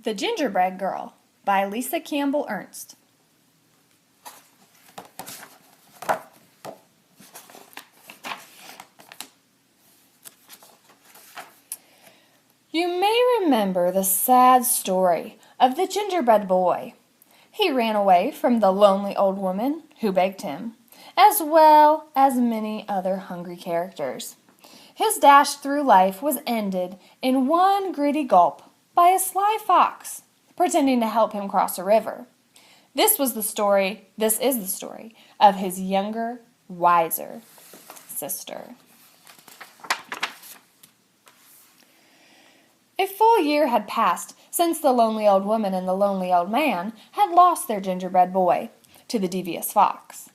The Gingerbread Girl by Lisa Campbell Ernst. You may remember the sad story of the gingerbread boy. He ran away from the lonely old woman who begged him, as well as many other hungry characters. His dash through life was ended in one greedy gulp by a sly fox pretending to help him cross a river. This is the story of his younger, wiser sister. A full year had passed since the lonely old woman and the lonely old man had lost their gingerbread boy to the devious fox.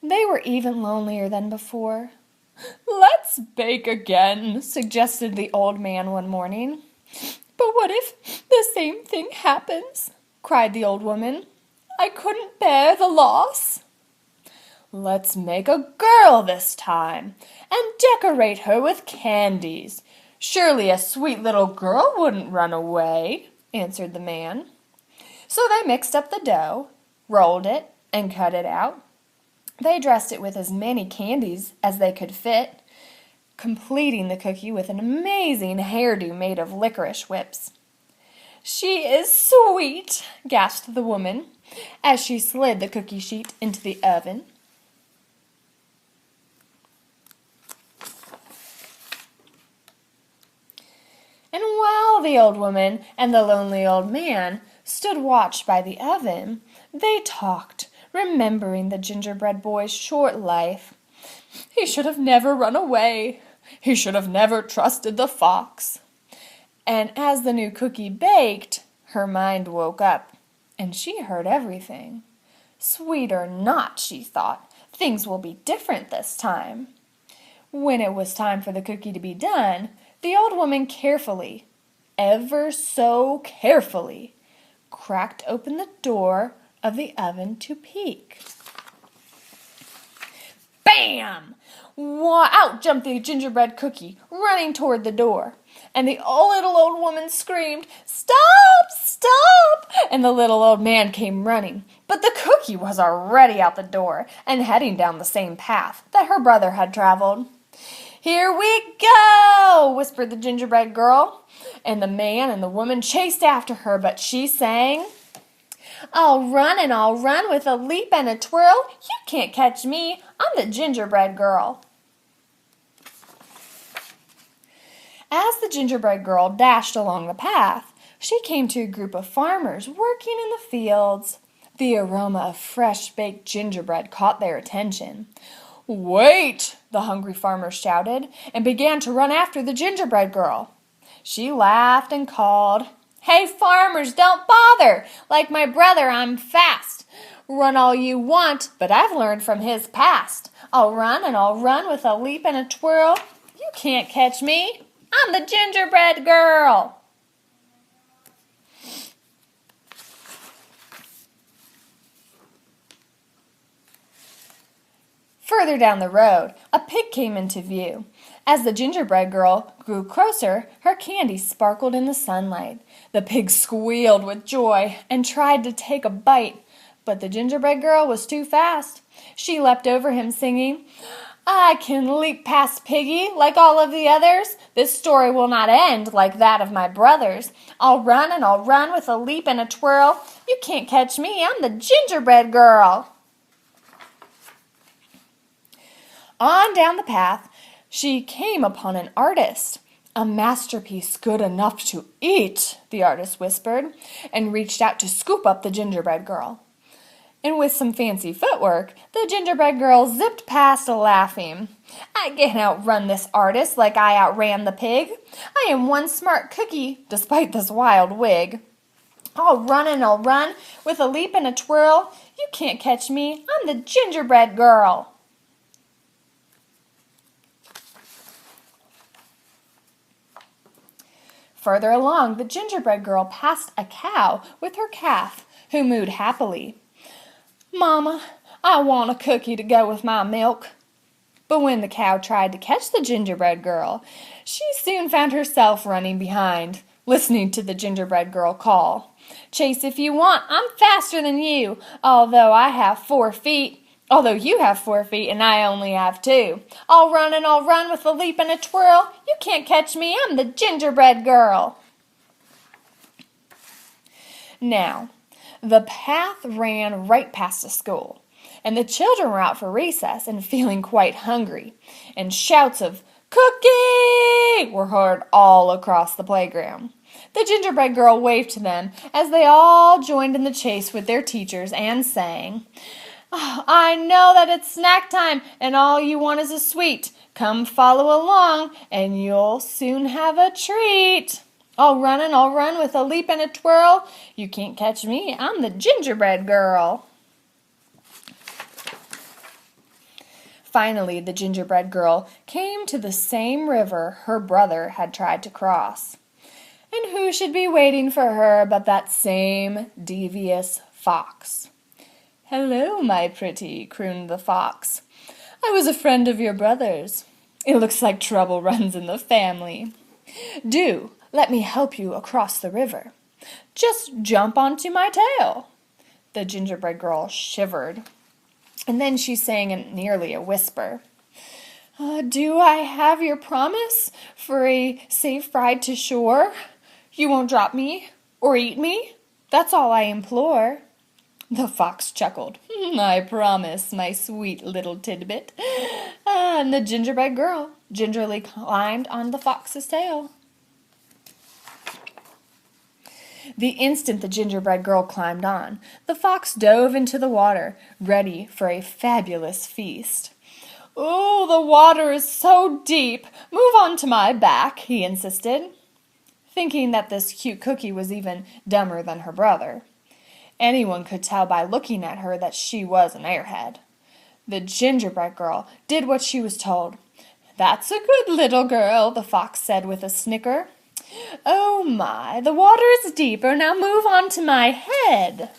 They were even lonelier than before. "Let's bake again," suggested the old man one morning. "But what if the same thing happens?" cried the old woman. "I couldn't bear the loss." "Let's make a girl this time and decorate her with candies. Surely a sweet little girl wouldn't run away," answered the man. So they mixed up the dough, rolled it, and cut it out. They dressed it with as many candies as they could fit, completing the cookie with an amazing hairdo made of licorice whips. "She is sweet," gasped the woman as she slid the cookie sheet into the oven. And while the old woman and the lonely old man stood watch by the oven, they talked, remembering the gingerbread boy's short life. He should have never run away. He should have never trusted the fox. And as the new cookie baked, her mind woke up, and she heard everything. Sweet or not, she thought, things will be different this time. When it was time for the cookie to be done, the old woman carefully, ever so carefully, cracked open the door of the oven to peek. Bam! Out jumped the gingerbread cookie, running toward the door. And the little old woman screamed, "Stop! Stop!" And the little old man came running. But the cookie was already out the door and heading down the same path that her brother had traveled. "Here we go!" whispered the gingerbread girl. And the man and the woman chased after her, but she sang, "I'll run and I'll run with a leap and a twirl. You can't catch me. I'm the gingerbread girl." As the gingerbread girl dashed along the path, she came to a group of farmers working in the fields. The aroma of fresh baked gingerbread caught their attention. "Wait!" the hungry farmers shouted, and began to run after the gingerbread girl. She laughed and called, "Hey, farmers, don't bother! Like my brother, I'm fast. Run all you want, but I've learned from his past. I'll run and I'll run with a leap and a twirl. You can't catch me. I'm the gingerbread girl." Further down the road, a pig came into view. As the gingerbread girl grew closer, her candy sparkled in the sunlight. The pig squealed with joy and tried to take a bite, but the gingerbread girl was too fast. She leapt over him, singing, "I can leap past Piggy like all of the others. This story will not end like that of my brothers. I'll run and I'll run with a leap and a twirl. You can't catch me. I'm the gingerbread girl." On down the path, she came upon an artist. "A masterpiece good enough to eat," the artist whispered, and reached out to scoop up the gingerbread girl. And with some fancy footwork, the gingerbread girl zipped past laughing. "I can't outrun this artist like I outran the pig. I am one smart cookie, despite this wild wig. I'll run and I'll run with a leap and a twirl. You can't catch me. I'm the gingerbread girl." Further along, the gingerbread girl passed a cow with her calf, who mooed happily. "Mama, I want a cookie to go with my milk." But when the cow tried to catch the gingerbread girl, she soon found herself running behind, listening to the gingerbread girl call. "Chase if you want, I'm faster than you, although you have 4 feet and I only have 2. I'll run with a leap and a twirl. You can't catch me, I'm the gingerbread girl." Now, the path ran right past the school, and the children were out for recess and feeling quite hungry, and shouts of "Cookie!" were heard all across the playground. The gingerbread girl waved to them as they all joined in the chase with their teachers and sang, "Oh, I know that it's snack time and all you want is a sweet. Come follow along and you'll soon have a treat. I'll run with a leap and a twirl. You can't catch me, I'm the gingerbread girl." Finally, the gingerbread girl came to the same river her brother had tried to cross. And who should be waiting for her but that same devious fox? "Hello, my pretty," crooned the fox. "I was a friend of your brother's. It looks like trouble runs in the family. Do let me help you across the river. Just jump onto my tail." The gingerbread girl shivered, and then she sang in nearly a whisper, "Do I have your promise for a safe ride to shore? You won't drop me or eat me? That's all I implore." The fox chuckled. "I promise, my sweet little tidbit." And the gingerbread girl gingerly climbed on the fox's tail. The instant the gingerbread girl climbed on, the fox dove into the water, ready for a fabulous feast. "Oh, the water is so deep. Move on to my back," he insisted, thinking that this cute cookie was even dumber than her brother. Anyone could tell by looking at her that she was an airhead. The gingerbread girl did what she was told. "That's a good little girl," the fox said with a snicker. "Oh my, the water is deeper, now move on to my head."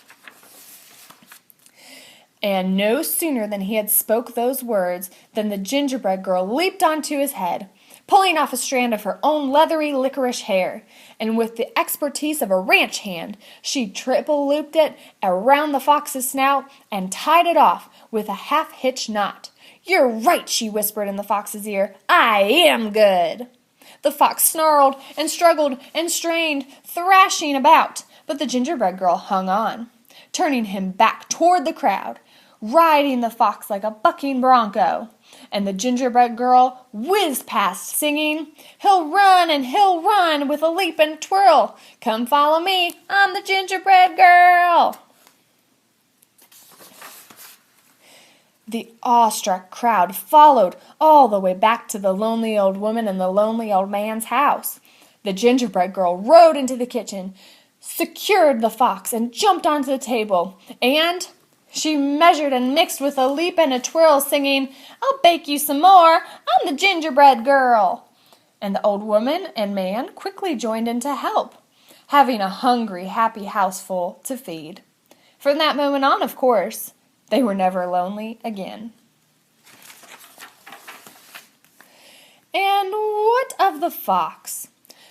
And no sooner than he had spoke those words than the gingerbread girl leaped onto his head, pulling off a strand of her own leathery licorice hair, and with the expertise of a ranch hand, she triple-looped it around the fox's snout and tied it off with a half-hitch knot. "You're right," she whispered in the fox's ear. "I am good." The fox snarled and struggled and strained, thrashing about, but the gingerbread girl hung on, turning him back toward the crowd, riding the fox like a bucking bronco. And the gingerbread girl whizzed past, singing, he'll run with a leap and a twirl. Come follow me, I'm the gingerbread girl." The awestruck crowd followed all the way back to the lonely old woman and the lonely old man's house. The gingerbread girl rode into the kitchen, secured the fox, and jumped onto the table. And she measured and mixed with a leap and a twirl, singing, "I'll bake you some more, I'm the gingerbread girl." And the old woman and man quickly joined in to help, having a hungry, happy houseful to feed. From that moment on, of course, they were never lonely again. And what of the fox?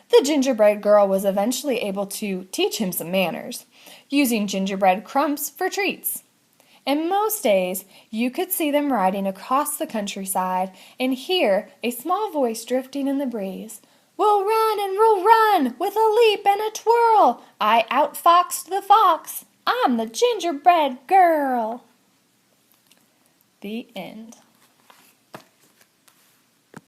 The gingerbread girl was eventually able to teach him some manners, using gingerbread crumbs for treats. And most days, you could see them riding across the countryside and hear a small voice drifting in the breeze. "We'll run with a leap and a twirl. I outfoxed the fox. I'm the gingerbread girl." The end.